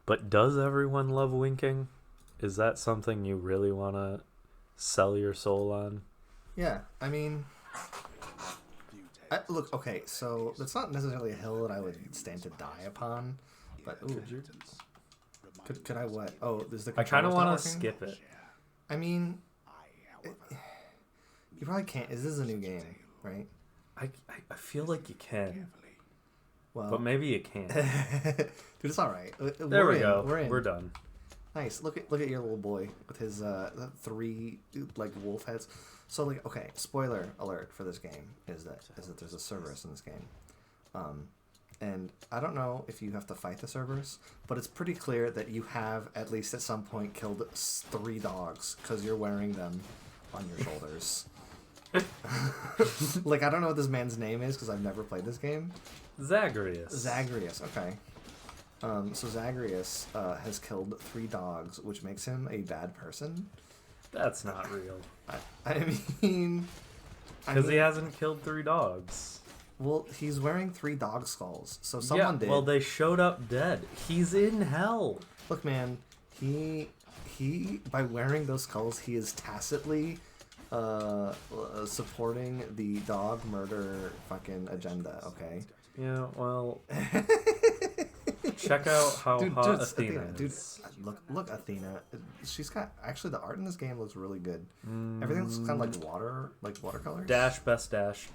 But does everyone love winking? Is that something you really want to sell your soul on? Yeah, I mean, look, okay, so that's not necessarily a hill that I would stand to die upon, but ooh, Could you? could I what? Oh, is the I kind of controller's not want to working? skip it. I mean, it, you probably can't. This is a new game, right? I feel like you can, but Well, maybe you can't. dude, it's all right. There we in. go. We're in. We're done. Nice. Look at your little boy with his three like wolf heads. So like, okay, spoiler alert for this game is that there's a Cerberus in this game. And I don't know if you have to fight the Cerberus, but it's pretty clear that you have at least at some point killed three dogs because you're wearing them on your shoulders. Like, I don't know what this man's name is because I've never played this game. Zagreus. Zagreus, okay. So Zagreus has killed three dogs, which makes him a bad person. That's not real. I mean, Because he hasn't killed three dogs. well, he's wearing three dog skulls, so someone did. Well, they showed up dead. He's in hell. Look, man, he by wearing those skulls, he is tacitly supporting the dog murder fucking agenda. Okay. Yeah, well, check out how hot Athena dude, is. look, Athena. She's got actually the art in this game looks really good. Everything looks kind of like watercolors. Dash, best dash.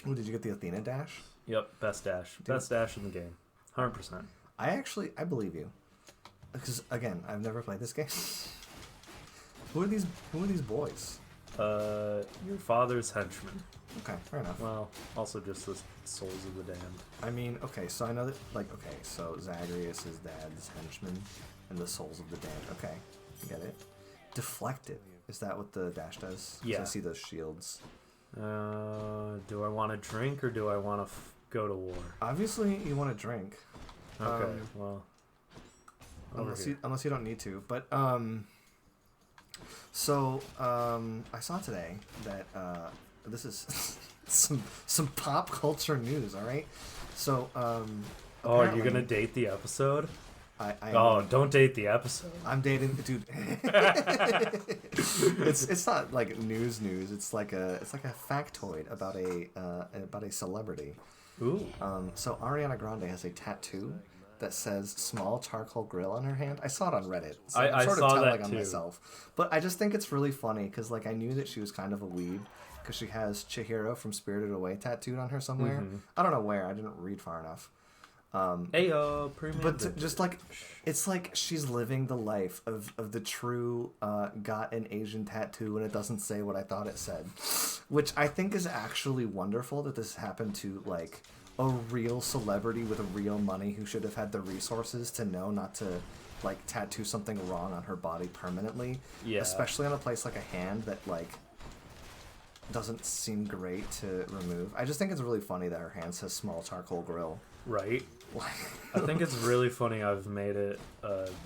Ooh, did you get the Athena dash? Yep, best dash. Best dash in the game. 100%. I believe you, because again, I've never played this game. Who are these boys? Your father's henchmen. Okay, fair enough. Well, also just the souls of the damned. I mean, okay, so I know that, like, okay, so Zagreus is dad's henchman, and the souls of the damned. Okay, I get it. Deflected. Is that what the dash does? 'Cause Yeah. I see those shields. Do I want to drink or do I want to go to war? Obviously, you want to drink. Okay, well. over here. Unless you don't need to. But, so, I saw today that, this is some pop culture news, alright? So, Oh, apparently- you're gonna date the episode? I Oh, don't date the episode. I'm dating, dude. It's not like news. It's like a factoid about a celebrity. Ooh. So Ariana Grande has a tattoo that says "small charcoal grill" on her hand. I saw it on Reddit. So I I'm sort saw of that telling on too. myself, but I just think it's really funny because like I knew that she was kind of a weeb because she has Chihiro from Spirited Away tattooed on her somewhere. I don't know where. I didn't read far enough. Ayo, premium. But just like, it's like she's living the life of the true got an Asian tattoo and it doesn't say what I thought it said. Which I think is actually wonderful that this happened to like a real celebrity with real money who should have had the resources to know not to like tattoo something wrong on her body permanently. Yeah. Especially on a place like a hand that like doesn't seem great to remove. I just think it's really funny that her hand says "small charcoal grill." Right. I think it's really funny I've made it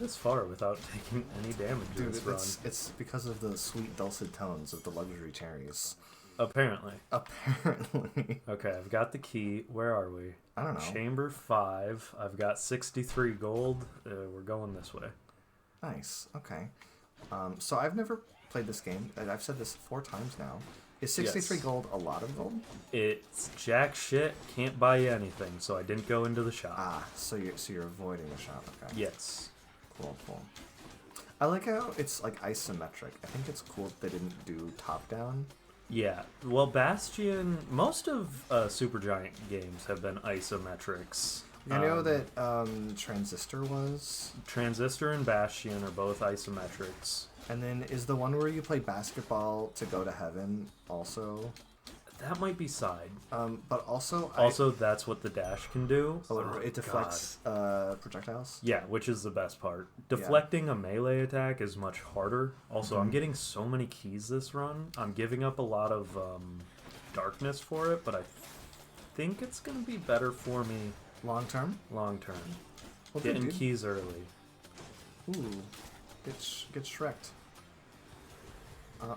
this far without taking any damage in Dude, this run. it's because of the sweet dulcet tones of the luxury cherries. Apparently. Apparently. Okay, I've got the key. Where are we? I don't know. Chamber 5. I've got 63 gold. We're going this way. Nice. Okay. So I've never played this game. And I've said this 4 times now. Is 63 Yes. gold a lot of gold? It's jack shit. Can't buy you anything, so I didn't go into the shop. Ah, so you're avoiding the shop. Okay. Yes. Cool. I like how it's like isometric. I think it's cool that they didn't do top down. Yeah. Well, Bastion, most of Supergiant games have been isometrics. I know that Transistor was. Transistor and Bastion are both isometrics. And then is the one where you play basketball to go to heaven also? That might be side. But also, Also, that's what the dash can do. it deflects projectiles. Yeah, which is the best part. Deflecting a melee attack is much harder. Also, I'm getting so many keys this run. I'm giving up a lot of darkness for it, but I think it's going to be better for me Long term. long term. Well, good, Getting dude. keys early. Ooh, get Shrek'd. Oh,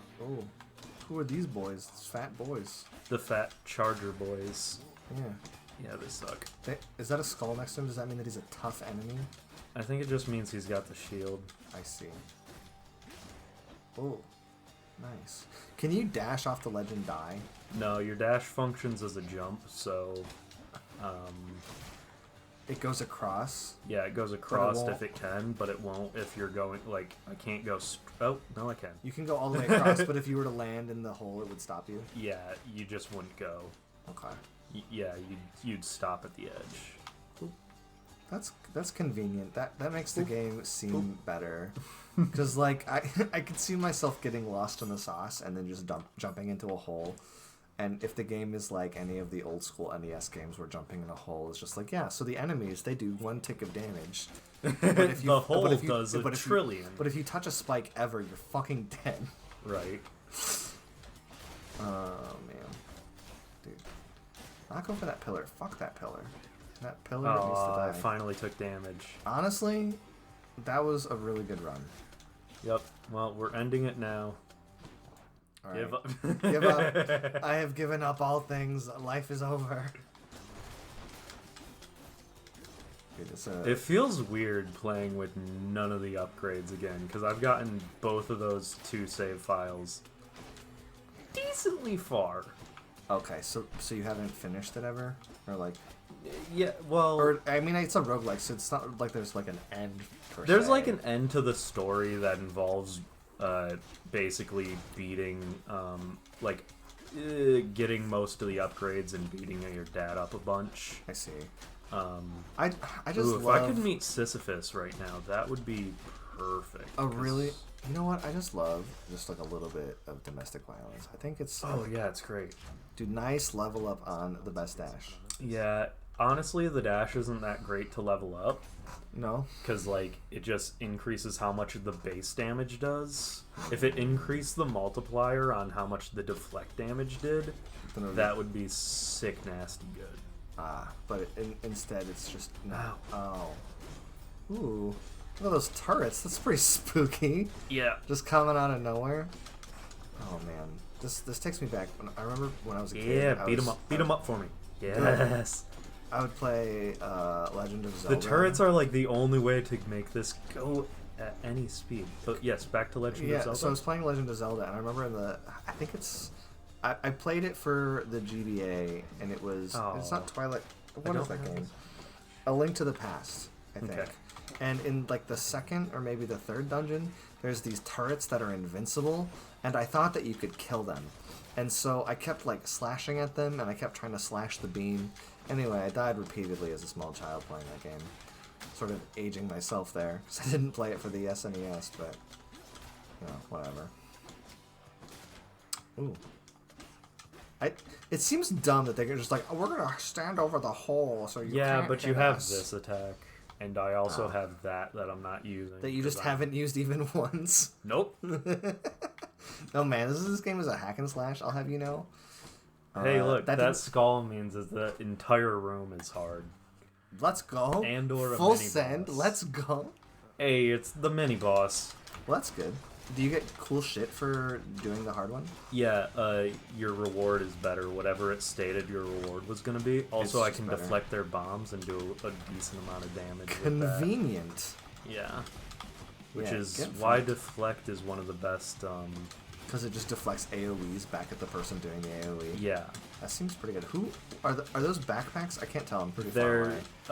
who are these boys? These fat boys. The fat charger boys. Yeah. Yeah, they suck. Is that a skull next to him? Does that mean that he's a tough enemy? I think it just means he's got the shield. I see. Oh, nice. Can you dash off the ledge and die? No, your dash functions as a jump, so It goes across. yeah, it goes across won't- if it can, but it won't if you're going, like, I can't go, oh, no I can. You can go all the way across, but if you were to land in the hole, it would stop you. Yeah, you just wouldn't go. Okay. Yeah, you'd stop at the edge. That's convenient. That makes the game seem better. Because like I could see myself getting lost in the sauce and then just jumping into a hole. And if the game is like any of the old school NES games where jumping in a hole is just like, yeah, so the enemies, they do 1 tick of damage. But if The hole but if you- does a but if you- trillion. But if you touch a spike ever, you're fucking dead. Right. Oh man. Dude. Not go for that pillar. Fuck that pillar. That pillar needs to Oh, die. I finally took damage. Honestly, that was a really good run. Yep. Well, we're ending it now. All right. Give up. Give up. I have given up all things. Life is over. Dude, It feels weird playing with none of the upgrades again, because I've gotten both of those 2 save files decently far. okay, so you haven't finished it ever? Or like... Yeah, well... Or, I mean, it's a roguelike, so it's not like there's like an end per There's se. like an end to the story that involves basically beating, getting most of the upgrades and beating your dad up a bunch. I see. Um, I just ooh, if love... I could meet Sisyphus right now, that would be perfect. Oh, 'cause- really? You know what? I just love just like a little bit of domestic violence. I think it's... Oh, yeah, it's great. Dude, nice level up on the best dash. Yeah, honestly, the dash isn't that great to level up, No? because, like, it just increases how much the base damage does. If it increased the multiplier on how much the deflect damage did, Then it would that would be sick nasty good. but instead it's just... No. Ow. Oh. Ooh. Look at those turrets. That's pretty spooky. Yeah. Just coming out of nowhere. Oh, man. This takes me back. I remember when I was a kid. Yeah, I beat was- him up. Beat him up for me. Yes. I would play Legend of Zelda. The turrets are like the only way to make this go at any speed. But yes, back to Legend Yeah, of Zelda. so I was playing Legend of Zelda, and I remember in the... I think it's... I played it for the GBA, and it was... It's not Twilight... What is don't that have game? A Link to the Past, I think. Okay. And in like the second or maybe the third dungeon, there's these turrets that are invincible, and I thought that you could kill them. And so I kept like slashing at them, and I kept trying to slash the beam. Anyway, I died repeatedly as a small child playing that game. Sort of aging myself there, because I didn't play it for the SNES, but, you know, whatever. Ooh. It seems dumb that they're just like, oh, we're going to stand over the hole so you yeah, can't but you hit have us." this attack, and I also Oh. have that I'm not using. That you just 'cause I'm- haven't used even once. Nope. Oh man, this game is a hack and slash, I'll have you know. Hey, look, that didn't- skull means that the entire room is hard. Let's go. And or a Full mini send. boss. Let's go. Hey, it's the mini boss. Well, that's good. Do you get cool shit for doing the hard one? Yeah, your reward is better. Whatever it stated your reward was going to be. Also, I just can better. deflect their bombs and do a decent amount of damage with that. Convenient. Yeah. Which Yeah, is get why fucked. deflect is one of the best, Because it just deflects AoEs back at the person doing the AoE. yeah. That seems pretty good. Who are those backpacks? I can't tell. I'm pretty far They're,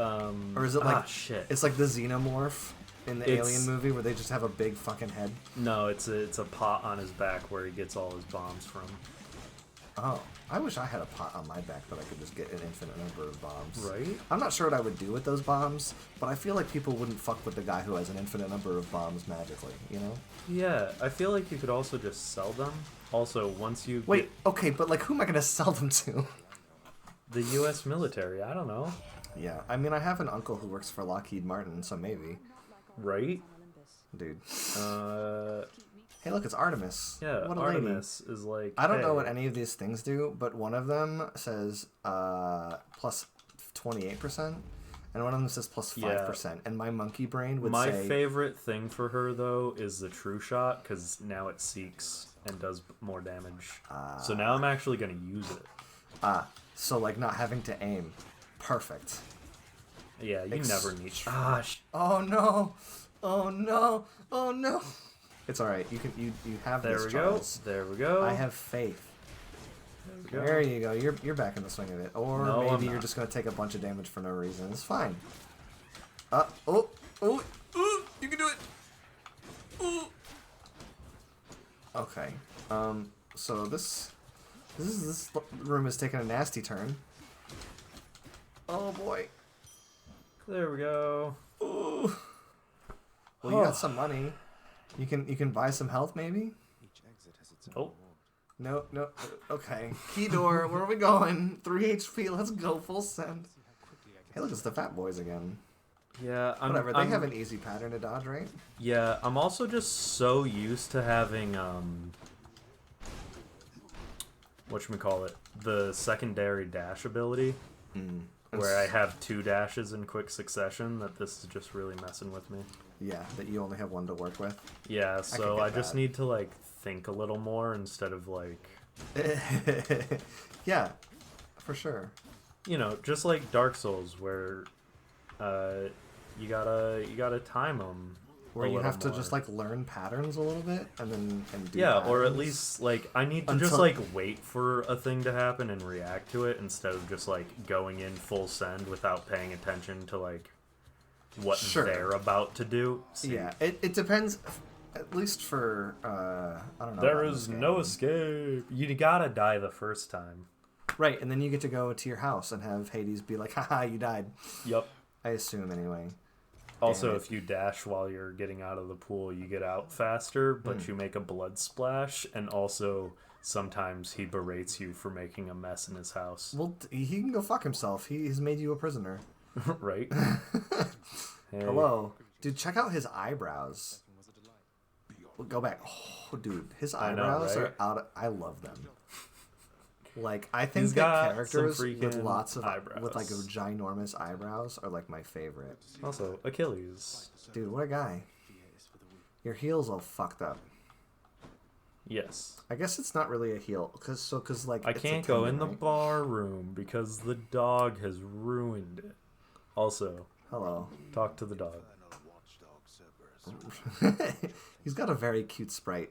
away. Or is it like shit. it's like the Xenomorph in the It's- Alien movie where they just have a big fucking head? No, it's a pot on his back where he gets all his bombs from. Oh, I wish I had a pot on my back that I could just get an infinite number of bombs. Right? I'm not sure what I would do with those bombs, but I feel like people wouldn't fuck with the guy who has an infinite number of bombs magically, you know? Yeah, I feel like you could also just sell them. Also, once you Wait, okay, but like who am I going to sell them to? get the U.S. military, I don't know. Yeah, I mean, I have an uncle who works for Lockheed Martin, so maybe. Right? Dude. Uh, Hey, look, it's Artemis. yeah, What a lady. Artemis is like. I don't know hey, what any of these things do, but one of them says plus 28%, and one of them says plus 5%, and my monkey brain would My say... favorite thing for her though is the true shot because now it seeks and does more damage. So now I'm actually gonna use it. So like not having to aim. Perfect. Yeah, you never need. Oh no! Oh no! Oh no! It's all right. You have There this, we go. Charles. There we go. I have faith. There we go. There you go. You're back in the swing of it. Or No, I'm maybe you're not. just gonna take a bunch of damage for no reason. It's fine. Oh! You can do it. Ooh. Okay. So this room is taking a nasty turn. Oh boy. There we go. Ooh. Well, you got some money. You can buy some health, maybe. Oh, No. Okay. Key door. Where are we going? 3 HP. Let's go full send. Hey, look, it's the fat boys again. yeah. Whatever. They have an easy pattern to dodge, right? Yeah, I'm also just so used to having whatchamacallit, the secondary dash ability, where I have 2 dashes in quick succession, that this is just really messing with me. Yeah, that you only have one to work with. Yeah, so get I just that. need to like think a little more instead of like, Yeah, for sure. you know, just like Dark Souls, where you gotta time them. Where you have to just like learn patterns a little bit and do Yeah, or at patterns. least like I need to just Until- like wait for a thing to happen and react to it instead of just like going in full send without paying attention to like what Sure. they're about to do. See, Yeah, it depends. At least for I don't know. there about is this no game. escape. You gotta die the first time. Right, and then you get to go to your house and have Hades be like, haha, you died. Yep. I assume, anyway. Also, Damn it. if you dash while you're getting out of the pool, you get out faster, but Hmm. you make a blood splash, and also sometimes he berates you for making a mess in his house. Well, he can go fuck himself. He's made you a prisoner. Right? Hey. Hello. Dude, check out his eyebrows. Go back. Oh, dude, his I know, eyebrows right? are out of... I love them. Like, I think He's that got some characters with freaking lots of... eyebrows. With, like, ginormous eyebrows are, like, my favorite. Also, Achilles. Dude, what a guy. Your heel's all fucked up. Yes. I guess it's not really a heel, cause like I it's a can't go in tendon, the right? bar room because the dog has ruined it. Also, Hello. talk to the dog. He's got a very cute sprite.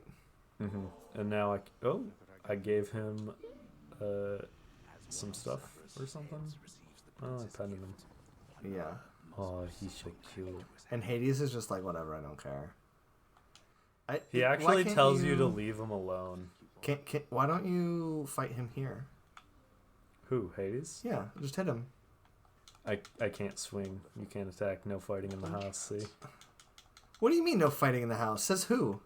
And now I gave him some stuff or something. Oh, I petted him. Yeah. Oh, he's so cute. And Hades is just like, whatever, I don't care. He why actually can't tells you to leave him alone. Why don't you fight him here? Who, Hades? Yeah, just hit him. I can't swing. You can't attack. No fighting in the house, see? What do you mean no fighting in the house? Says who?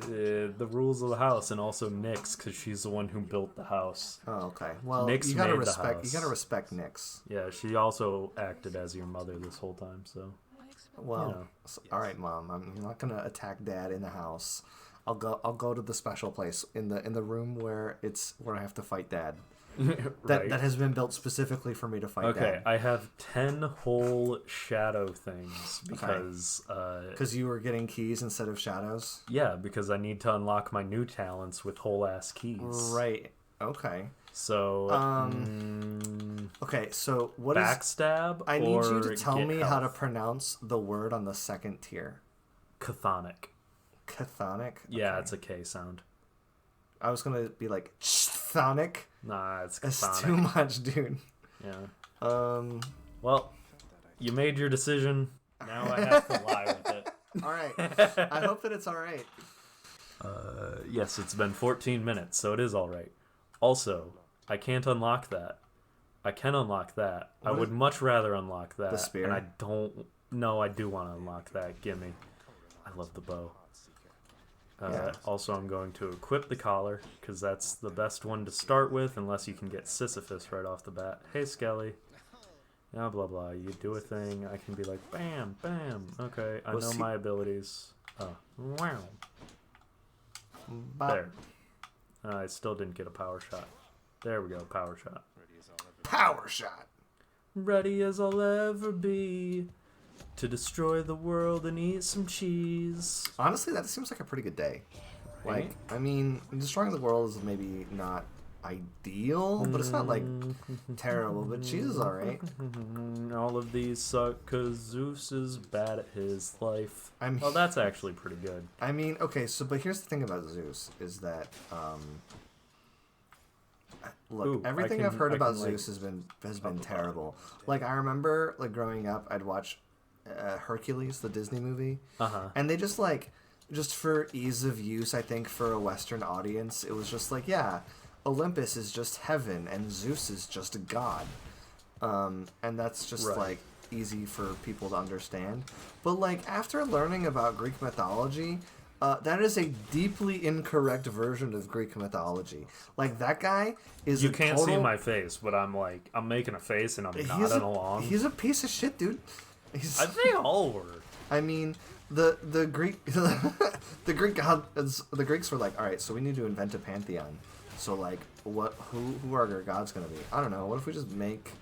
The rules of the house, and also Nyx, because she's the one who built the house. Oh, okay. Well, Nyx you gotta made the respect. house. You gotta respect Nyx. Yeah, she also acted as your mother this whole time, so... Well, You know. all right, Mom. I'm not gonna attack Dad in the house. I'll go to the special place in the room where I have to fight Dad. Right. That has been built specifically for me to fight Okay, Dad. I have 10 whole shadow things because, Because you were getting keys instead of shadows. yeah, because I need to unlock my new talents with whole ass keys. Right. Okay. So, Okay. So what is? backstab. I need you or to tell get me how to health? pronounce the word on the second tier. Chthonic. Chthonic. Yeah, Okay. it's a K sound. I was gonna be like chthonic. Nah, it's That's chthonic. too much, dude. Yeah. Well, you made your decision. Now I have to lie with it. All right. I hope that it's all right. Yes, it's been 14 minutes, so it is all right. Also, I can't unlock that. I can unlock that. I What would is- much rather unlock that. The spear? And I don't... No, I do want to unlock that. Gimme. I love the bow. Yeah. Also, I'm going to equip the collar, because that's the best one to start with, unless you can get Sisyphus right off the bat. Hey, Skelly. Yeah, blah, blah. You do a thing, I can be like, bam, bam. Okay, I Was know he- my abilities. Wow. Bop. There. I still didn't get a power shot. There we go, power shot. Power shot. Ready as I'll ever be to destroy the world and eat some cheese. Honestly, that seems like a pretty good day. Right? Like, I mean, destroying the world is maybe not ideal, but it's not like terrible. But cheese is all right. All of these suck because Zeus is bad at his life. I'm. Well, that's actually pretty good. I mean, okay. So, but here's the thing about Zeus is that look, Ooh, everything I I've heard can, about like, Zeus has been terrible. Like I remember, like growing up, I'd watch Hercules, the Disney movie, and they just like. Just for ease of use, I think for a Western audience, it was just like, yeah, Olympus is just heaven and Zeus is just a god, and that's just Right. like easy for people to understand. But like after learning about Greek mythology, that is a deeply incorrect version of Greek mythology. Like that guy is You a can't total, see my face, but I'm making a face and I'm he's nodding a, along. He's a piece of shit, dude. He's, They all were. I mean, the Greek the Greeks were like, all right, so we need to invent a pantheon. So like, who are our gods gonna be? I don't know. What if we just make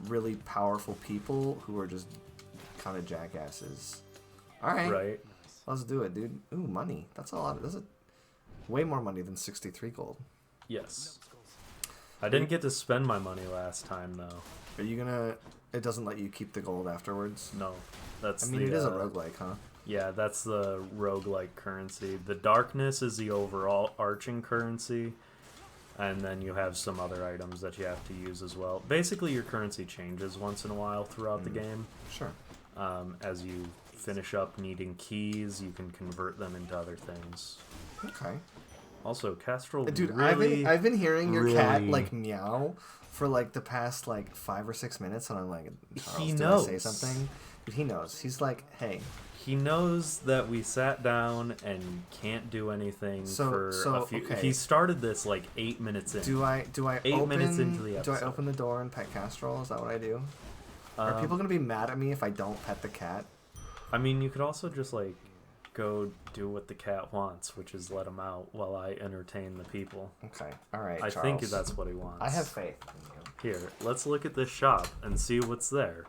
really powerful people who are just kind of jackasses? All right, Right. let's do it, dude. Ooh, money. That's a lot. That's way more money than 63 gold. Yes. I didn't get to spend my money last time though. Are you gonna? It doesn't let you keep the gold afterwards. No. That's I mean, the, it is a roguelike, huh? Yeah, that's the roguelike currency. The darkness is the overall arching currency, and then you have some other items that you have to use as well. Basically, your currency changes once in a while throughout the game. Sure. As you finish up needing keys, you can convert them into other things. Okay. Also, Castrol Dude, really... I've been hearing your cat really- like meow for like the past like 5 or 6 minutes, and I'm like, Charles, He did I say knows. something? But he knows. He's like, hey. He knows that we sat down and can't do anything for a few. Okay. He started this like 8 minutes in. Do I 8 8 open, minutes into the Do I episode. open the door and pet Castrol? Is that what I do? Are people gonna be mad at me if I don't pet the cat? I mean, you could also just like go do what the cat wants, which is let him out while I entertain the people. Okay. All right. I Charles. think that's what he wants. I have faith in you. Here, let's look at this shop and see what's there.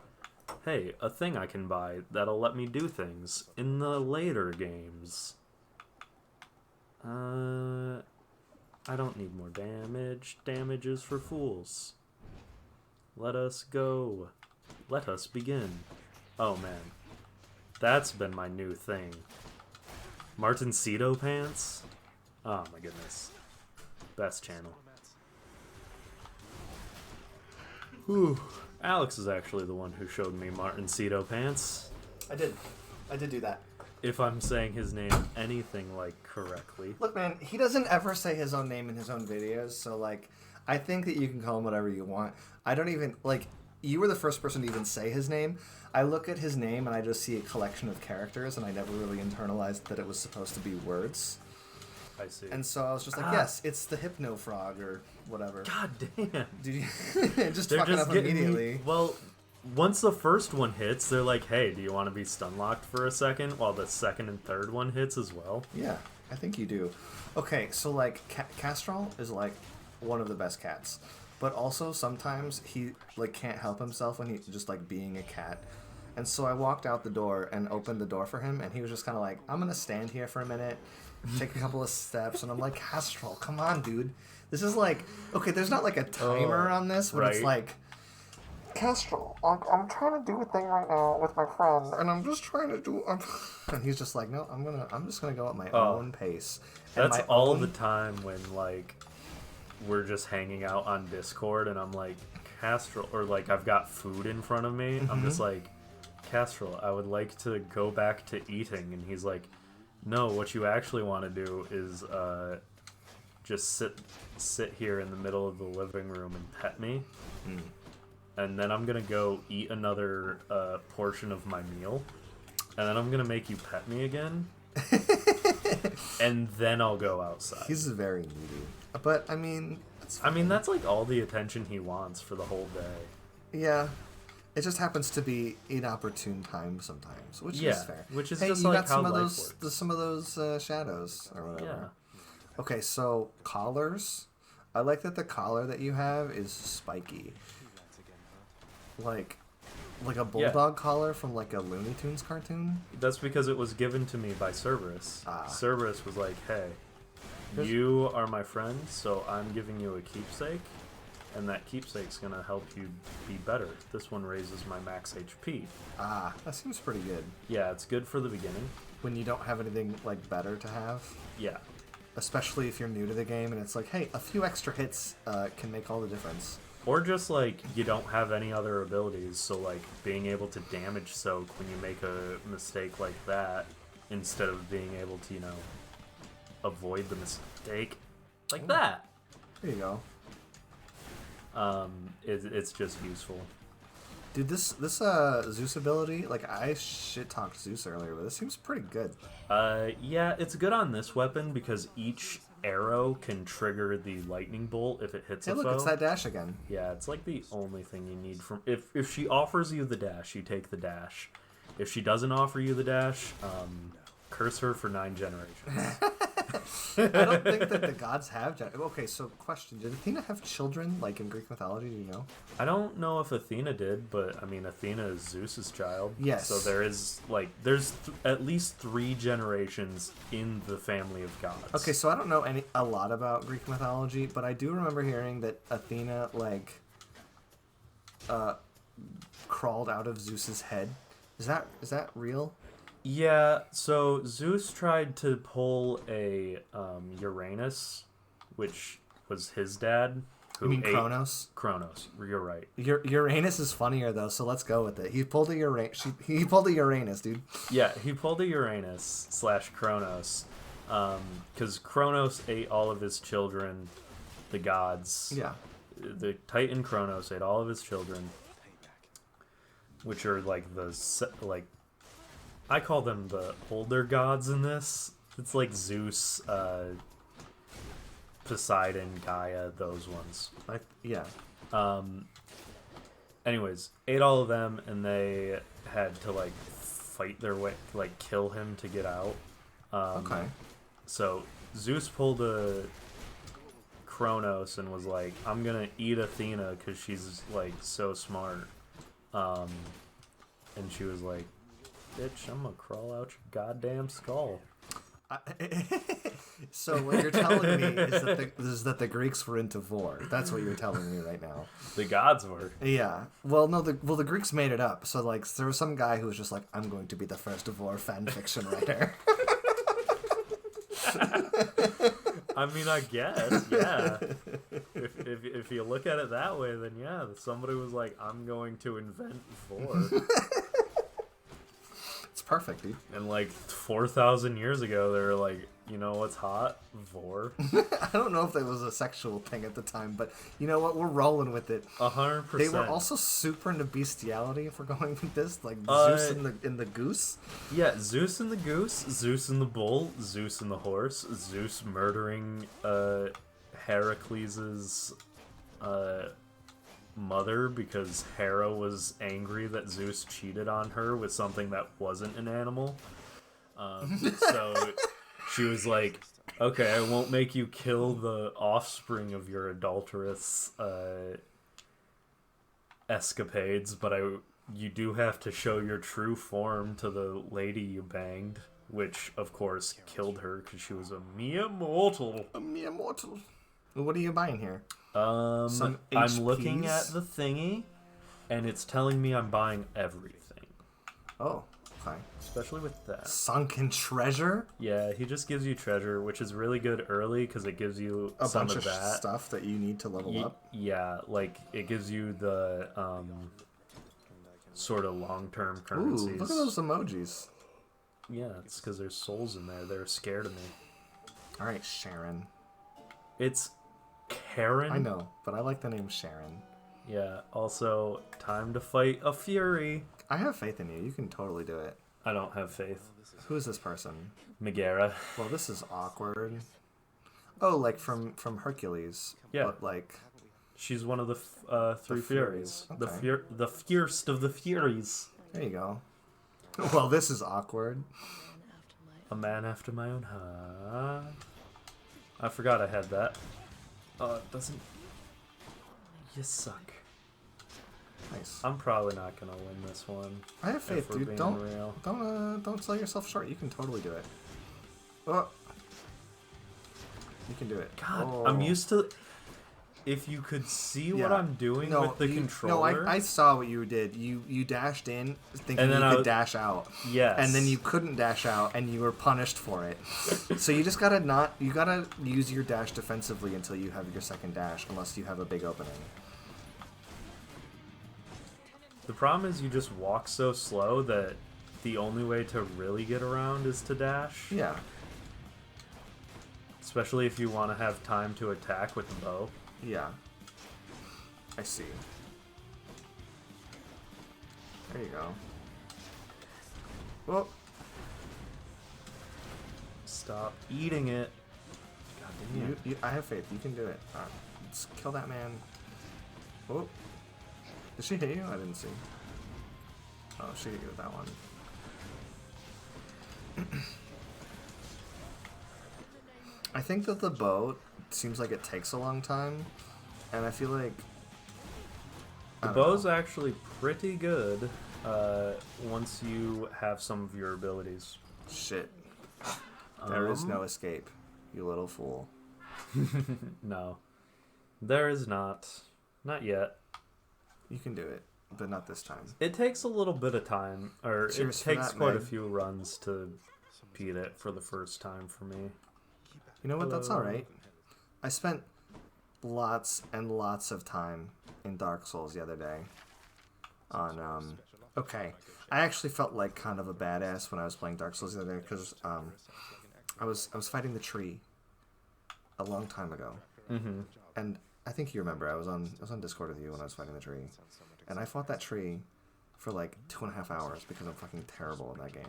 Hey, a thing I can buy that'll let me do things in the later games. I don't need more damage. Damage is for fools. Let us go. Let us begin. Oh man. That's been my new thing. Martincito pants? Oh my goodness. Best channel. Whew. Alex is actually the one who showed me Martincito pants. I did do that. If I'm saying his name anything like correctly. Look, man, he doesn't ever say his own name in his own videos, so like, I think that you can call him whatever you want. I don't even like. You were the first person to even say his name. I look at his name and I just see a collection of characters, and I never really internalized that it was supposed to be words. I see. And so I was just like, yes, it's the Hypno Frog or whatever. God damn. Dude, you just They're fucking just up getting immediately. me. Well, once the first one hits, they're like, hey, do you want to be stun locked for a second? While the second and third one hits as well. Yeah, I think you do. Okay, so like Castrol is like one of the best cats, but also sometimes he like can't help himself when he's just like being a cat. And so I walked out the door and opened the door for him, and he was just kind of like, I'm gonna stand here for a minute, take a couple of steps, and I'm like, Castrol, come on, dude. This is like, okay, there's not like a timer on this, but it's right. like, Castrol, I'm trying to do a thing right now with my friend, and I'm just trying to do. And he's just like, no, I'm just gonna go at my own pace. And That's my all own- the time when, like, we're just hanging out on Discord and I'm like, Castrol, or like I've got food in front of me. I'm just like, Castrol, I would like to go back to eating. And he's like, no, what you actually want to do is just sit here in the middle of the living room and pet me. And then I'm going to go eat another portion of my meal. And then I'm going to make you pet me again. And then I'll go outside. He's very needy, but I mean, That's like all the attention he wants for the whole day. yeah. It just happens to be inopportune time sometimes, which Yeah, is fair. which is hey, just you like got some how of life those, works. some of those shadows or whatever. Yeah. Okay, so collars. I like that the collar that you have is spiky, like a bulldog collar from like a Looney Tunes cartoon. That's because it was given to me by Cerberus. Ah. Cerberus was like, hey, You are my friend, so I'm giving you a keepsake, and that keepsake's gonna help you be better. This one raises my max HP. Ah, that seems pretty good. Yeah, it's good for the beginning. When you don't have anything like better to have, Yeah. especially if you're new to the game and it's like, hey, a few extra hits can make all the difference. Or just like you don't have any other abilities, so like being able to damage soak when you make a mistake like that, instead of being able to, avoid the mistake like that. There you go. It's just useful. Dude, this Zeus ability, like, I shit-talked Zeus earlier, but this seems pretty good. Yeah, it's good on this weapon because each arrow can trigger the lightning bolt if it hits Hey, a look, foe. it's that dash again. Yeah, it's like the only thing you need from... If she offers you the dash, you take the dash. If she doesn't offer you the dash, curse her for 9 generations. I don't think that the gods have... Okay, so question. Did Athena have children, like, in Greek mythology? Do you know? I don't know if Athena did, but, I mean, Athena is Zeus's child. Yes. So there is, like, there's at least 3 generations in the family of gods. Okay, so I don't know a lot about Greek mythology, but I do remember hearing that Athena, like, crawled out of Zeus's head. Is that real? Yeah, so Zeus tried to pull a Uranus, which was his dad. You mean Kronos? Kronos, you're right. Uranus is funnier though, so let's go with it. He pulled a Uranus, dude. Yeah, he pulled a Uranus / Kronos, because Kronos ate all of his children, the gods. Yeah. The Titan Kronos ate all of his children, which are like I call them the older gods in this. It's like Zeus, Poseidon, Gaia, those ones. Yeah. Anyways, ate all of them, and they had to like fight their way, like kill him to get out. Okay. So Zeus pulled a Kronos and was like, "I'm gonna eat Athena because she's like so smart." And she was like, "Bitch, I'm gonna crawl out your goddamn skull." So what you're telling me is that the Greeks were into vor. That's what you're telling me right now. The gods were. Yeah. Well, no. The Greeks made it up. So like, there was some guy who was just like, "I'm going to be the first vor fan fiction writer." I mean, I guess, yeah. If you look at it that way, then yeah, somebody was like, "I'm going to invent vor." It's perfect, dude. And like 4,000 years ago, they were like, "You know what's hot? Vor." I don't know if that was a sexual thing at the time, but you know what? We're rolling with it. 100%. They were also super into bestiality. If we're going with this, like Zeus and the goose. Yeah, Zeus and the goose, Zeus and the bull, Zeus and the horse, Zeus murdering Heracles's mother because Hera was angry that Zeus cheated on her with something that wasn't an animal. So she was like, "Okay, I won't make you kill the offspring of your adulterous escapades, but you do have to show your true form to the lady you banged," which of course killed her because she was a mere mortal. A mere mortal. What are you buying here? I'm looking at the thingy, and it's telling me I'm buying everything. Oh, okay. Especially with that. Sunken treasure? Yeah, he just gives you treasure, which is really good early because it gives you a some bunch of that stuff that you need to level up. Yeah, like it gives you the sort of long-term currencies. Ooh, look at those emojis. Yeah, it's because there's souls in there. They're scared of me. All right, Sharon. It's Karen. I know, but I like the name Sharon. Yeah. Also, time to fight a fury. I have faith in you. You can totally do it. I don't have faith. Who is this person? Megara. Well, this is awkward. Oh, like from Hercules. Yeah. But like, she's one of the three furies. Okay. The fiercest of the furies. There you go. Well, this is awkward. A man after my own heart. I forgot I had that. It doesn't. You suck. Nice. I'm probably not gonna win this one. I have faith, dude. Being Don't real. don't sell yourself short. You can totally do it. Oh. You can do it. God, Oh. I'm used to. If you could see what Yeah. I'm doing with the controller. No, I saw what you did. You dashed in thinking And then you I could was- dash out. Yes. And then you couldn't dash out, and you were punished for it. So you just you gotta use your dash defensively until you have your second dash, unless you have a big opening. The problem is you just walk so slow that the only way to really get around is to dash. Yeah. Especially if you want to have time to attack with the bow. Yeah. I see. There you go. Well, Stop eating it. God damn. I have faith. You can do it. Let's kill that man. Oh. Did she hit you? I didn't see. Oh, she hit you with that one. I think that the bow seems like it takes a long time, and I feel like The bow's actually pretty good once you have some of your abilities. shit. There is no escape, you little fool. No. There is not. Not yet. You can do it, but not this time. It takes a little bit of time, or Cheers it for takes that, quite a Meg. few runs to beat it for the first time for me. You know what? That's Hello. alright. I spent lots and lots of time in Dark Souls the other day. Okay. I actually felt like kind of a badass when I was playing Dark Souls the other day because I was fighting the tree a long time ago. Mm-hmm. And I think you remember I was on Discord with you when I was fighting the tree. And I fought that tree for like 2.5 hours because I'm fucking terrible in that game.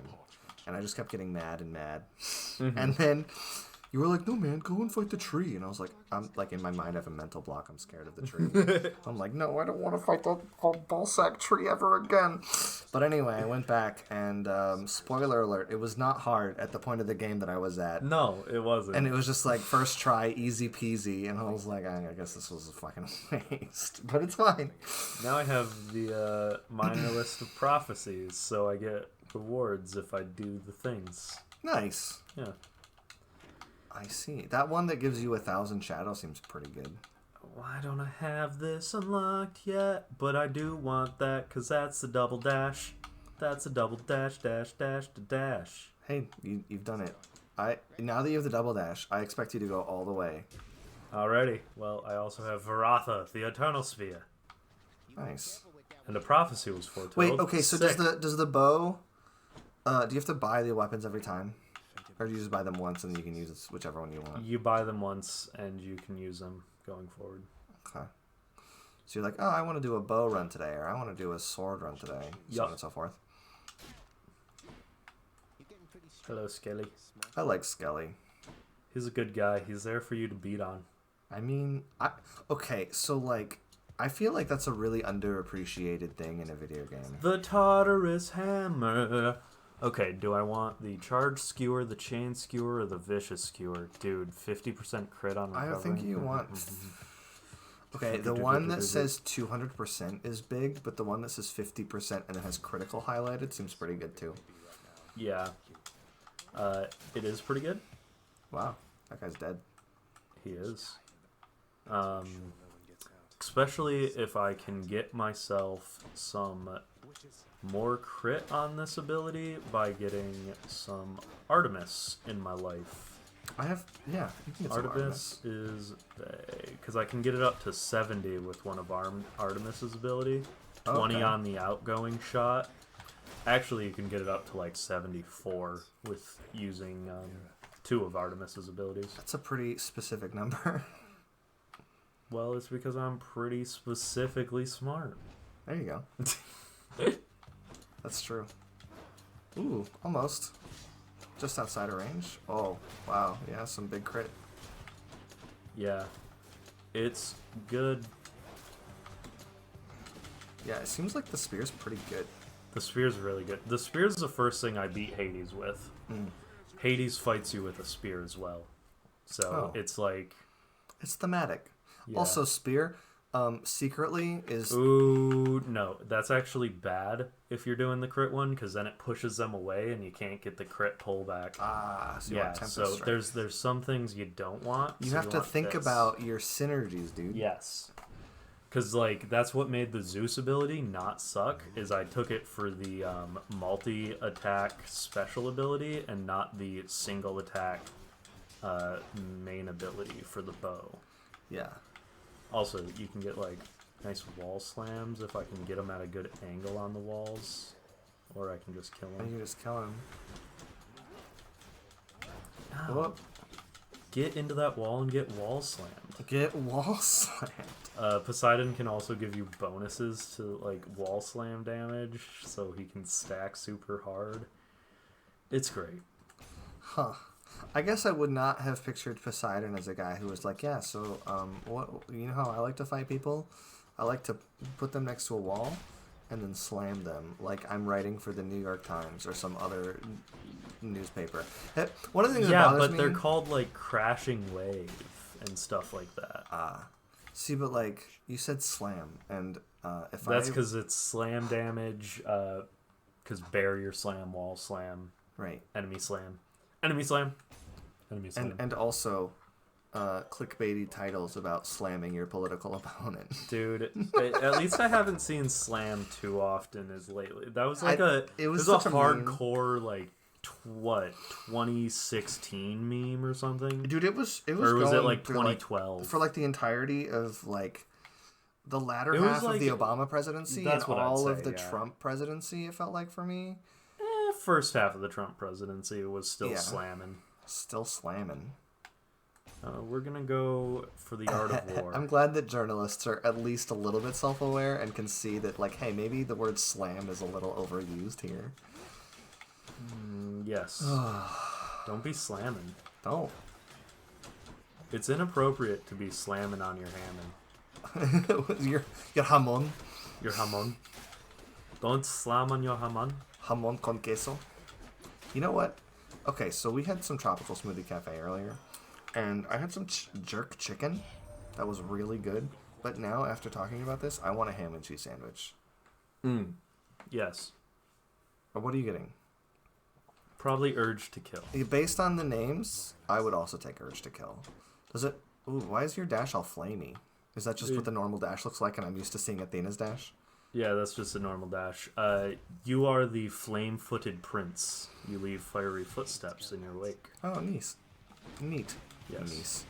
And I just kept getting mad and mad. And then you were like, no man, go and fight the tree. And I was like, I'm like, in my mind I have a mental block, I'm scared of the tree. I'm like, no, I don't want to fight that ballsack tree ever again. But anyway, I went back and spoiler alert, it was not hard at the point of the game that I was at. No, it wasn't. And it was just like first try, easy peasy, and I was like, I guess this was a fucking waste, but it's fine. Now I have the minor list of prophecies, so I get rewards if I do the things. Nice. Yeah. I see. That one that gives you 1,000 shadow seems pretty good. Why don't I have this unlocked yet? But I do want that, because that's the double dash. That's a double dash, dash, dash, to dash. Hey, you've done it. Now that you have the double dash, I expect you to go all the way. Alrighty. Well, I also have Varatha, the Eternal Sphere. Nice. And the prophecy was foretold. Wait, okay, so Sick. does the bow do you have to buy the weapons every time? Or do you just buy them once and then you can use whichever one you want? You buy them once, and you can use them going forward. Okay. So you're like, oh, I want to do a bow run today, or I want to do a sword run today, so Yup. on and so forth. Hello, Skelly. I like Skelly. He's a good guy. He's there for you to beat on. I mean, okay, so like, I feel like that's a really underappreciated thing in a video game. The Tartarus Hammer. Okay, do I want the Charge Skewer, the Chain Skewer, or the Vicious Skewer? Dude, 50% crit on recovery. I think you want... Okay, the one that says 200% is big, but the one that says 50% and it has critical highlighted seems pretty good too. Yeah. It is pretty good. Wow, that guy's dead. He is. Especially if I can get myself some more crit on this ability by getting some Artemis in my life. I have, yeah, you can get some Artemis is because I can get it up to 70 with one of Artemis's ability. 20 Okay. on the outgoing shot. Actually, you can get it up to like 74 with using 2 of Artemis's abilities. That's a pretty specific number. Well, it's because I'm pretty specifically smart. There you go. That's true. Ooh, almost. Just outside of range. Oh, wow. Yeah, some big crit. Yeah, it's good. Yeah, it seems like the spear's pretty good. The spear's really good. The spear's the first thing I beat Hades with. Hades fights you with a spear as well. So Oh. it's like... It's thematic. Yeah. Also, spear, secretly is Ooh, no, that's actually bad if you're doing the crit one, because then it pushes them away and you can't get the crit pullback. so you Yeah, want Tempest so Strike. there's some things you don't want. You so have to want think this. about your synergies, dude. Yes. Because, like, that's what made the Zeus ability not suck, is I took it for the multi-attack special ability and not the single-attack main ability for the bow. Yeah. Also, you can get, like, nice wall slams if I can get them at a good angle on the walls. Or I can just kill And them. you just kill him. Ow. Whoop. Get into that wall and get wall slammed. Get wall slammed. Poseidon can also give you bonuses to like wall slam damage, so he can stack super hard. It's great. Huh. I guess I would not have pictured Poseidon as a guy who was like, yeah, so what you know how I like to fight people? I like to put them next to a wall and then slam them like I'm writing for the New York Times or some other newspaper. One of the things that Yeah, bothers but me, they're called like crashing wave and stuff like that. see, but like you said, slam, and if That's I because it's slam damage. Because barrier slam, wall slam, right, enemy slam, enemy slam, enemy slam. and also clickbaity titles about slamming your political opponent. Dude, at least I haven't seen slam too often as lately. That was like it was a such a meme. hardcore like what 2016 meme or something. Dude, it was Or was going it like through, 2012? for like the entirety of like the latter It was half like- of the Obama presidency and that's what I'd all say, of the yeah. Trump presidency. It felt like for me, First half of the Trump presidency was still Yeah. slamming. still slamming. We're gonna go for the art of war. I'm glad that journalists are at least a little bit self-aware and can see that, like, hey, maybe the word slam is a little overused here. Yes. Don't be slamming. Don't. It's inappropriate to be slamming on your hamon. your jamon. Your hamon. Don't slam on your hamon. Jamon con queso. You know what? Okay, so we had some Tropical Smoothie Cafe earlier, and I had some jerk chicken that was really good. But now, after talking about this, I want a ham and cheese sandwich. Yes. Or what are you getting? Probably Urge to Kill. Based on the names, I would also take Urge to Kill. Does it... Ooh, why is your dash all flamey? Is that just what the normal dash looks like and I'm used to seeing Athena's dash? Yeah, that's just a normal dash. You are the flame-footed prince. You leave fiery footsteps in your wake. Oh, niece. Neat. Yes. Niece.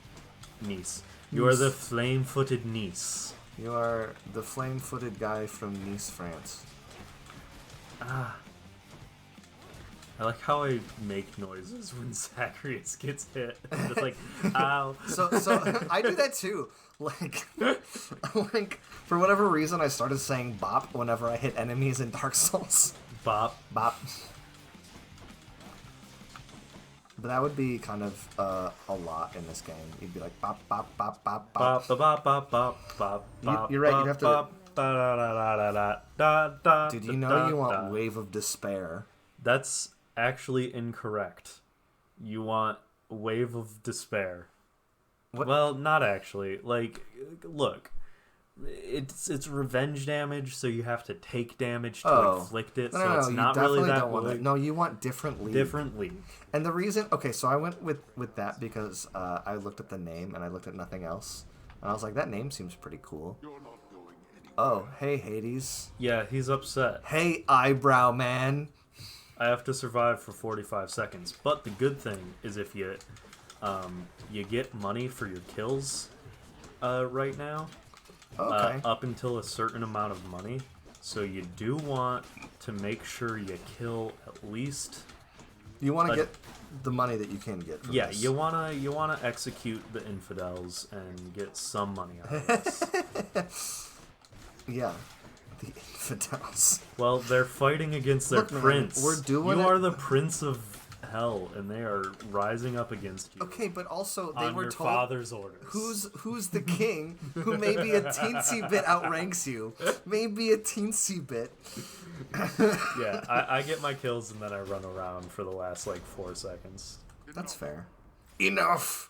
Niece. You are the flame-footed niece. You are the flame-footed guy from Nice, France. I like how I make noises when Zacharias gets hit. I'm just like, ow. So I do that too. Like, for whatever reason, I started saying bop whenever I hit enemies in Dark Souls. Bop. Bop. But that would be kind of a lot in this game. You'd be like bop, bop, bop, bop, bop. Bop, bop, bop, bop, bop, bop. You're right, you'd have to- bop, ba-da-da-da-da-da-da-da. Dude, you know you want Wave of Despair. That's actually incorrect. You want Wave of Despair. What? Well, not actually. Like, look, it's revenge damage, so you have to take damage to inflict it. No, so no, it's you not definitely really that don't want that. big. No, you want different league. Different league. And the reason, okay, so I went with that because I looked at the name and I looked at nothing else. And I was like, that name seems pretty cool. Oh, hey, Hades. Yeah, he's upset. Hey, Eyebrow Man. I have to survive for 45 seconds. But the good thing is if you get money for your kills right now. Okay. Up until a certain amount of money. So you do want to make sure you kill at least. You want to get the money that you can get from Yeah, this. you wanna execute the infidels and get some money out of this. Yeah. The infidels. Well, they're fighting against their Look, man, prince. we're doing You it- are the prince of hell, and they are rising up against you. Okay, but also they on were your told father's orders. who's the king who maybe a teensy bit outranks you. Maybe a teensy bit. Yeah, I get my kills and then I run around for the last like 4 seconds. That's fair. Enough!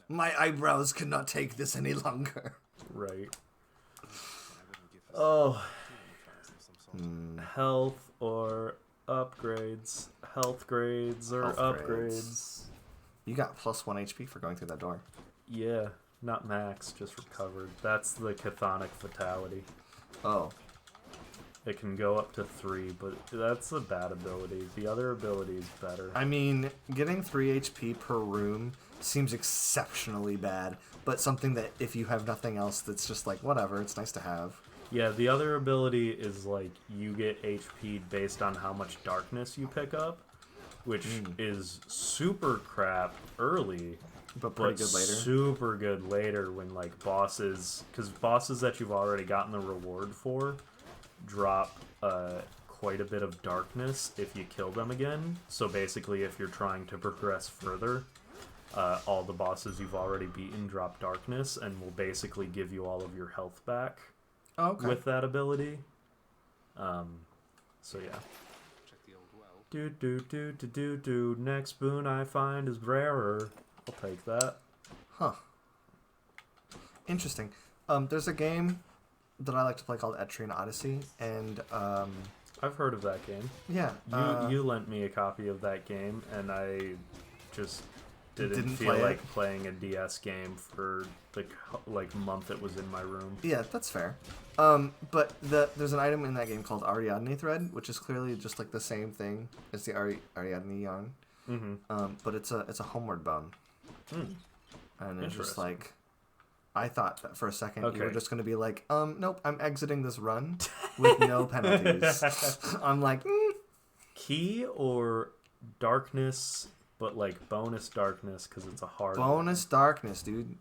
My eyebrows cannot take this any longer. Right. Oh, Hmm, health or upgrades. Health grades or Health upgrades. grades. You got plus 1 HP for going through that door. Yeah, not max, just recovered. That's the Chthonic Fatality. Oh, It can go up to 3, but that's a bad ability. The other ability is better. I mean, getting 3 HP per room seems exceptionally bad, but something that if you have nothing else, that's just like, whatever, it's nice to have. Yeah, the other ability is like you get HP based on how much darkness you pick up, which is super crap early, But pretty but good later. super good later when like bosses, because bosses that you've already gotten the reward for drop quite a bit of darkness if you kill them again. So basically, if you're trying to progress further, all the bosses you've already beaten drop darkness and will basically give you all of your health back Oh, okay. with that ability. So yeah. Do. Next boon I find is rarer. I'll take that. Huh. Interesting. There's a game that I like to play called Etrian Odyssey, and I've heard of that game. yeah, You lent me a copy of that game, and I just didn't feel play like it? playing a DS game for the month it was in my room. Yeah, that's fair. But there's an item in that game called Ariadne Thread, which is clearly just like the same thing as the Ariadne yarn. Mm-hmm. But it's a homeward bone, and it's just Interesting. like, I thought that for a second you were Okay. just gonna be like, nope, I'm exiting this run with no penalties. I'm like, Key or darkness, but like bonus darkness because it's a hard one. bonus darkness, dude,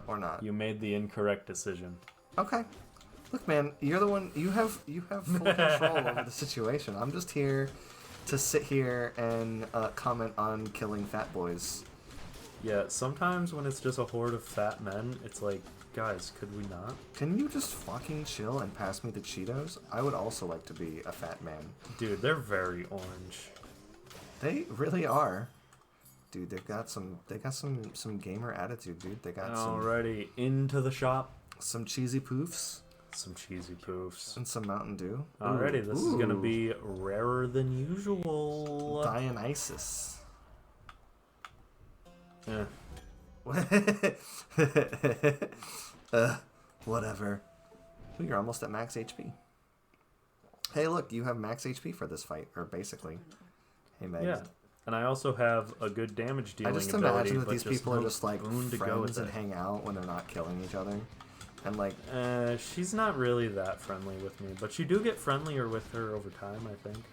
or not. You made the incorrect decision. Okay. Look, man, you're the one. You have full control over the situation. I'm just here to sit here and comment on killing fat boys. Yeah, sometimes when it's just a horde of fat men, it's like, guys, could we not? Can you just fucking chill and pass me the Cheetos? I would also like to be a fat man. Dude, they're very orange. They really are. Dude, they got some gamer attitude, dude. They got Alrighty, into the shop. some cheesy poofs Some cheesy poofs. and some Mountain Dew. Alrighty, this is gonna Ooh. be rarer than usual. Dionysus. Eh. Whatever. Ooh, you're almost at max HP. Hey, look, you have max HP for this fight, or basically. Hey, Meg. Yeah, and I also have a good damage I dealing just ability, imagine that but these people no are just like boon to go friends with and it. hang out when they're not killing each other. And like, She's not really that friendly with me, but you do get friendlier with her over time, I think,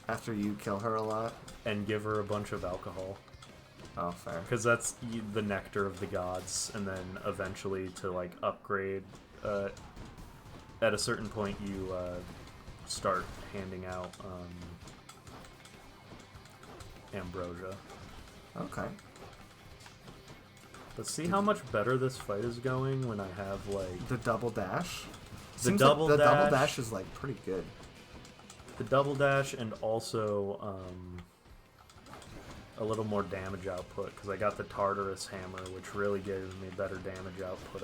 after you kill her a lot. and give her a bunch of alcohol. Oh, fair. Because that's the nectar of the gods, and then eventually to like upgrade, at a certain point you start handing out ambrosia. Okay. But see how much better this fight is going when I have like The double dash. The Seems double like the double dash- dash is like pretty good. the double dash and also a little more damage output because I got the Tartarus hammer, which really gives me better damage output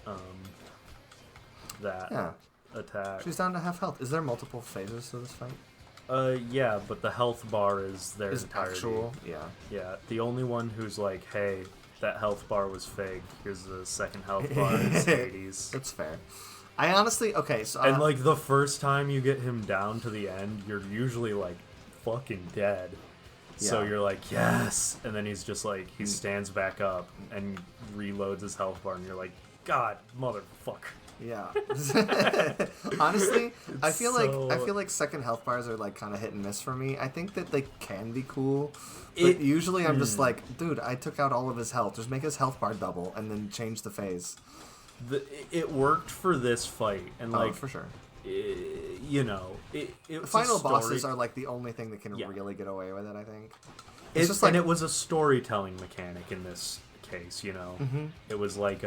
on that Yeah. attack. She's down to half health. Is there multiple phases to this fight? Yeah, but the health bar is their Is entirety. actual? Yeah. Yeah, the only one who's like, hey, that health bar was fake. Here's the second health bar. It's 80s. That's fair. I honestly, okay, so And like the first time you get him down to the end, you're usually like fucking dead. So Yeah. you're like, yes! And then he's just like, he stands back up and reloads his health bar, and you're like, God, motherfucker. yeah. Honestly, I feel so- like second health bars are like kind of hit and miss for me. I think that they can be cool, but It- usually I'm just like, dude, I took out all of his health. Just make his health bar double and then change the phase. It worked for this fight, and like, for sure. you know, it The was final a story- bosses are like the only thing that can Yeah. really get away with it. I think. It's just like- and it was a storytelling mechanic in this case, you know. Mhm. It was like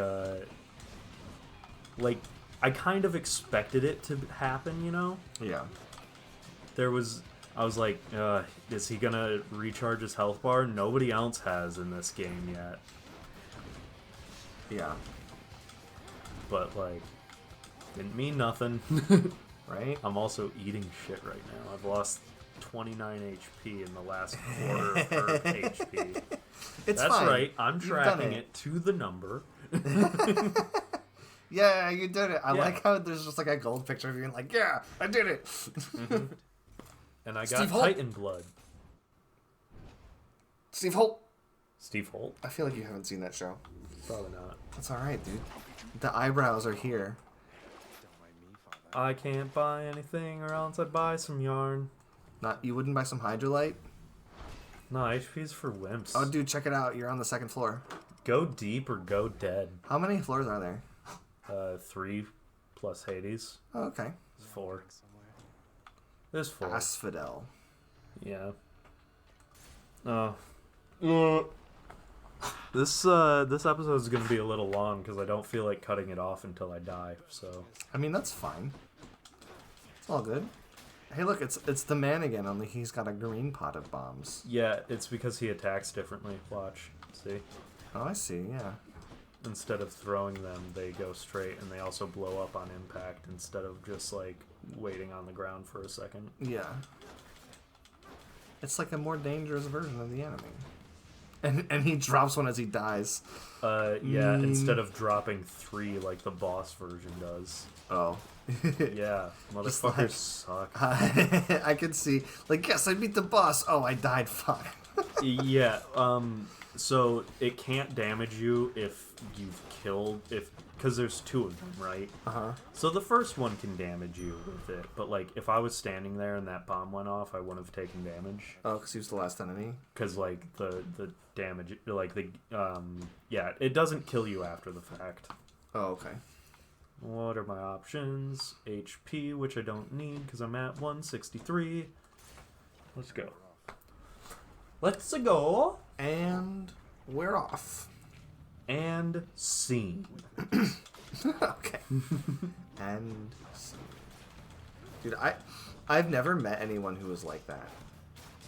I kind of expected it to happen, you know. Yeah. I was like, is he gonna recharge his health bar? Nobody else has in this game yet. Yeah. But like, Didn't mean nothing. right? I'm also eating shit right now. I've lost 29 HP in the last quarter of her HP. It's That's fine. right. I'm You've tracking done it to the number. Yeah, you did it. I Yeah. like how there's just like a gold picture of you and like, yeah, I did it. And I got Steve Holt. Titan blood. Steve Holt. Steve Holt? I feel like you haven't seen that show. Probably not. That's all right, dude. The eyebrows are here. I can't buy anything or else I'd buy some yarn. Not you wouldn't buy some Hydrolite? No, HP's for wimps. Oh, dude, check it out. You're on the second floor. Go deep or go dead. How many floors are there? 3 plus Hades. Oh, okay. 4. There's 4. Asphodel. Yeah. Oh. This episode is gonna be a little long because I don't feel like cutting it off until I die. So I mean, that's fine. It's all good. Hey, look, it's the man again. Only he's got a green pot of bombs. yeah, it's because he attacks differently. Watch, see. Oh, I see. Yeah. Instead of throwing them, they go straight, and they also blow up on impact instead of just like waiting on the ground for a second. Yeah. It's like a more dangerous version of the enemy. And he drops one as he dies. Yeah, instead of dropping 3 like the boss version does. Oh. Yeah, Just motherfuckers like- suck. I could see. Like, yes, I beat the boss. Oh, I died. Fuck. Yeah, so it can't damage you if you've killed, because there's 2 of them, right? Uh-huh. So the first one can damage you with it, but like if I was standing there and that bomb went off, I wouldn't have taken damage. Oh, because he was the last enemy? Because like the damage, like the, yeah, it doesn't kill you after the fact. Oh, okay. What are my options? HP, which I don't need because I'm at 163. Let's go. Let's go. And we're off. And scene. Okay. And dude, I've never met anyone who was like that.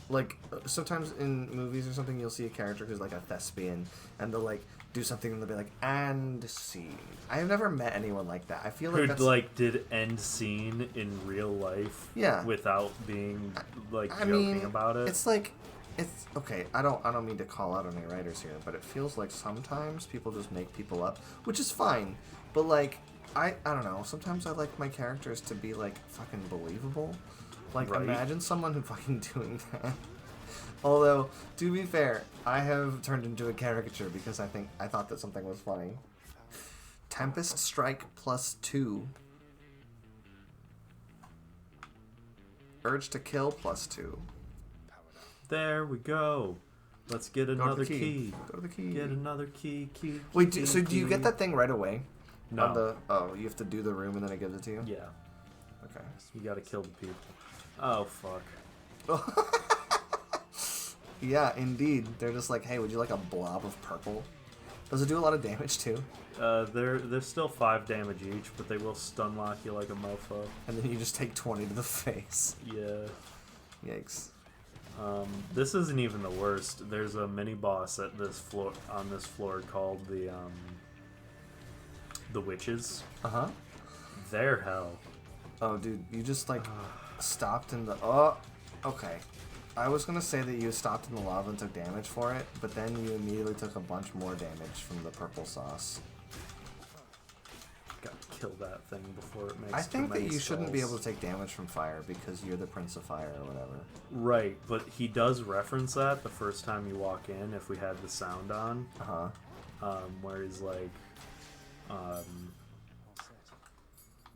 Like sometimes in movies or something, you'll see a character who's like a thespian, and they'll like do something and they'll be like, and scene. I've never met anyone like that. I feel like Who that's like did end scene in real life, Yeah. without being like I joking mean, about it. It's like, it's okay. I don't mean to call out any writers here, but it feels like sometimes people just make people up, which is fine. But like, I don't know. Sometimes I like my characters to be like fucking believable. Like, Right. imagine someone who fucking doing that. Although, to be fair, I have turned into a caricature because I thought that something was funny. Tempest Strike +2. Urge to Kill +2. There we go. Let's get Go to another the key. Go to the key. Get another key. Wait, key, so do you key. get that thing right away? No. On the, oh, you have to do the room and then it gives it to you? Yeah. Okay. You gotta kill the people. Oh fuck. Yeah, indeed. They're just like, hey, would you like a blob of purple? Does it do a lot of damage too? They're still 5 damage each, but they will stun lock you like a mofo. And then you just take 20 to the face. Yeah. Yikes. This isn't even the worst. There's a mini boss at this floor on this floor called the witches. Uh-huh. They're hell. Oh, dude, you just like stopped in the... Oh, okay. I was gonna say that you stopped in the lava and took damage for it, but then you immediately took a bunch more damage from the purple sauce. Gotta kill that thing before it makes I think too that many you shouldn't be skulls. able to take damage from fire because you're the Prince of Fire or whatever. Right, but he does reference that the first time you walk in, if we had the sound on, Uh-huh. where he's like,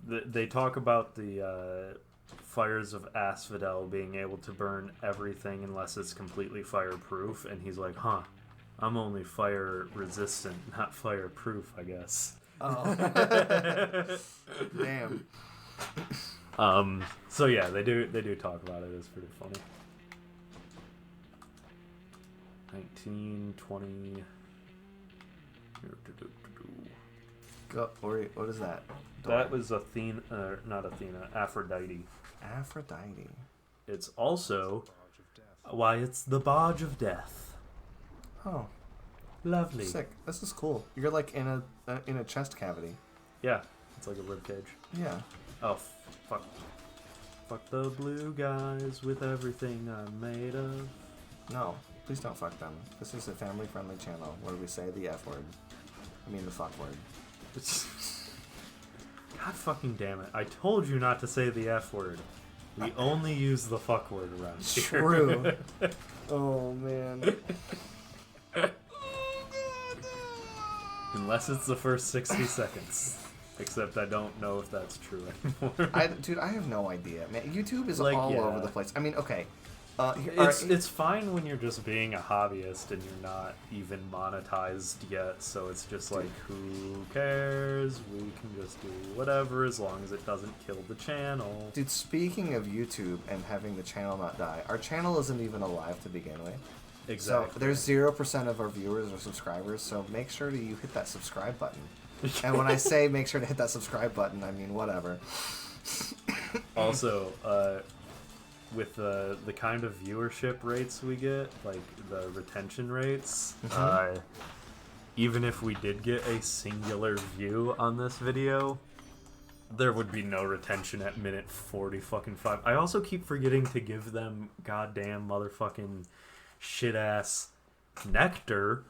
they talk about the fires of Asphodel being able to burn everything unless it's completely fireproof, and he's like, huh, I'm only fire resistant, not fireproof, I guess. Oh. Damn. So yeah, they do talk about it. It's pretty funny. 19, 20. Go, what is that? That was Athena, not Athena, Aphrodite. Aphrodite. It's also why it's the Barge of Death. Oh, Lovely. sick. This is cool. You're like in a chest cavity. Yeah. It's like a rib cage. Yeah. Oh, fuck. Fuck the blue guys with everything I'm made of. No, please don't fuck them. This is a family-friendly channel where we say the F word. I mean the fuck word. God fucking damn it. I told you not to say the F word. We only use the fuck word around here. True. Oh, man. Unless it's the first 60 seconds. Except I don't know if that's true anymore. Dude, I have no idea. Man, YouTube is Like, all yeah. over the place. I mean, okay. It's fine when you're just being a hobbyist and you're not even monetized yet, so it's just like, who cares? We can just do whatever as long as it doesn't kill the channel. Dude, speaking of YouTube and having the channel not die, our channel isn't even alive to begin with. Exactly. So there's 0% of our viewers or subscribers, so make sure that you hit that subscribe button. And when I say make sure to hit that subscribe button, I mean whatever. Also, with the kind of viewership rates we get, like the retention rates, even if we did get a singular view on this video, there would be no retention at minute 40 fucking 5. I also keep forgetting to give them goddamn motherfucking shit ass nectar.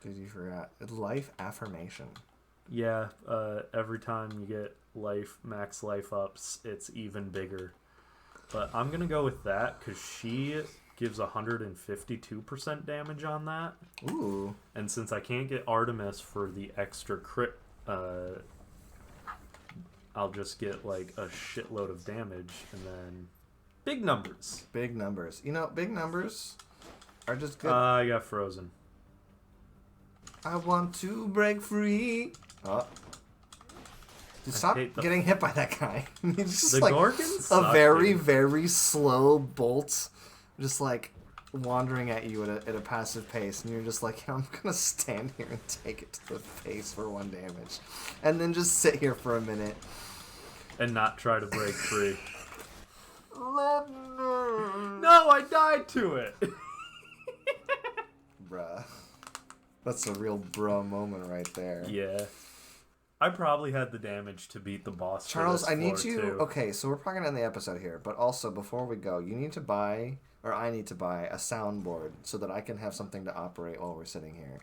Dude, you forgot. Life affirmation. Yeah, every time you get max life ups, it's even bigger. But I'm gonna go with that because she gives 152% damage on that. Ooh. And since I can't get Artemis for the extra crit, I'll just get like a shitload of damage and then big numbers. Big numbers. You know, big numbers are just good. I got frozen. I want to break free. Oh. Dude, stop hate the- getting hit by that guy. He's just The like Gorgons a suck, very, dude. very slow bolt, just like wandering at you at a passive pace, and you're just like, I'm gonna stand here and take it to the face for 1 damage, and then just sit here for a minute. And not try to break free. No, No, I died to it. bruh. That's a real bruh moment right there. Yeah. I probably had the damage to beat the boss. Charles, for this I need floor, you. too. Okay, so we're probably gonna end the episode here, but also before we go, you need to buy, or I need to buy a soundboard so that I can have something to operate while we're sitting here.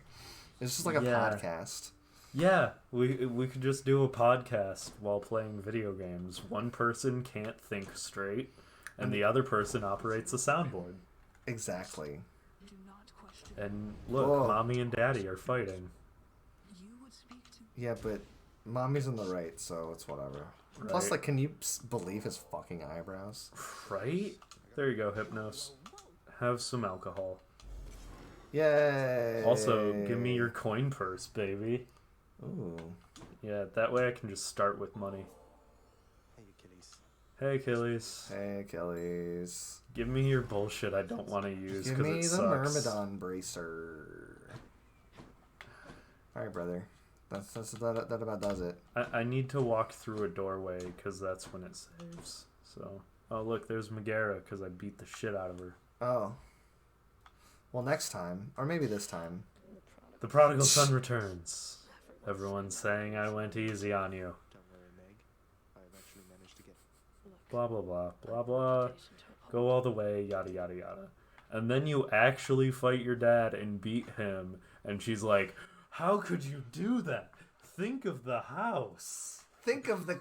It's just like a podcast. Yeah, we could just do a podcast while playing video games. One person can't think straight, and the other person operates a soundboard. Exactly. And look, Whoa. Mommy and Daddy are fighting. Yeah, but Mommy's in the right, so it's whatever. Right. Plus, like, can you believe his fucking eyebrows? Right? There you go, Hypnos. Have some alcohol. Yay! Also, give me your coin purse, baby. Ooh. Yeah, that way I can just start with money. Hey, Achilles. Hey, Achilles. Give me your bullshit I don't want to use Give because me it the sucks. Myrmidon bracer. Alright, brother. That about does it. I need to walk through a doorway because that's when it saves. So, oh look, there's Megara because I beat the shit out of her. Oh. Well, next time, or maybe this time. The prodigal son returns. Everyone's saying I went easy on you. Blah blah blah blah blah. Go all the way, yada yada yada. And then you actually fight your dad and beat him, and she's like, "How could you do that? Think of the house." Think of the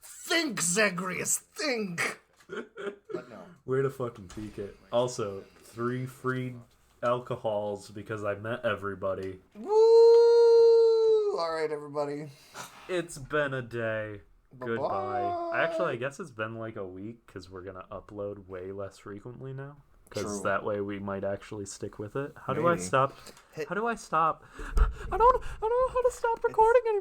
Think, Zagreus, think! But no. Way to fucking peek it. Also, 3 free alcohols because I met everybody. Woo! Alright, everybody. It's been a day. Goodbye. Bye-bye. Actually, I guess it's been like a week because we're going to upload way less frequently now. Because True. that way we might actually stick with it. How do I Maybe. stop? Hit- How do I stop? I don't know how to stop recording anymore.